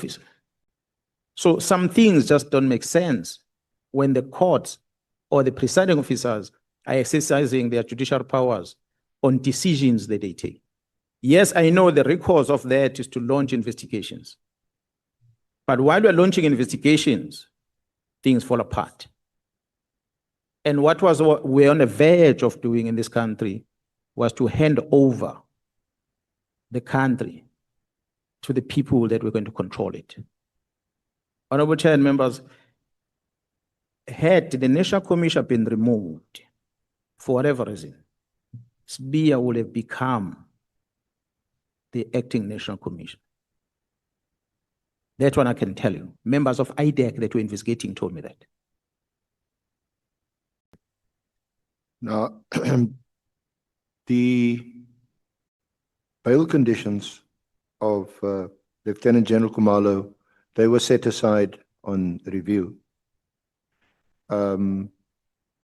officer. So some things just don't make sense when the courts or the presiding officers are exercising their judicial powers on decisions that they take. Yes, I know the recourse of that is to launch investigations. But while we're launching investigations, things fall apart. And what we're on the verge of doing in this country was to hand over the country to the people that were going to control it. Honorable Chair and members, had the National Commission been removed for whatever reason, SBIA would have become the acting National Commission. That one I can tell you. Members of IDEC that were investigating told me that. Now, the bail conditions of Lieutenant General Khumalo, they were set aside on review.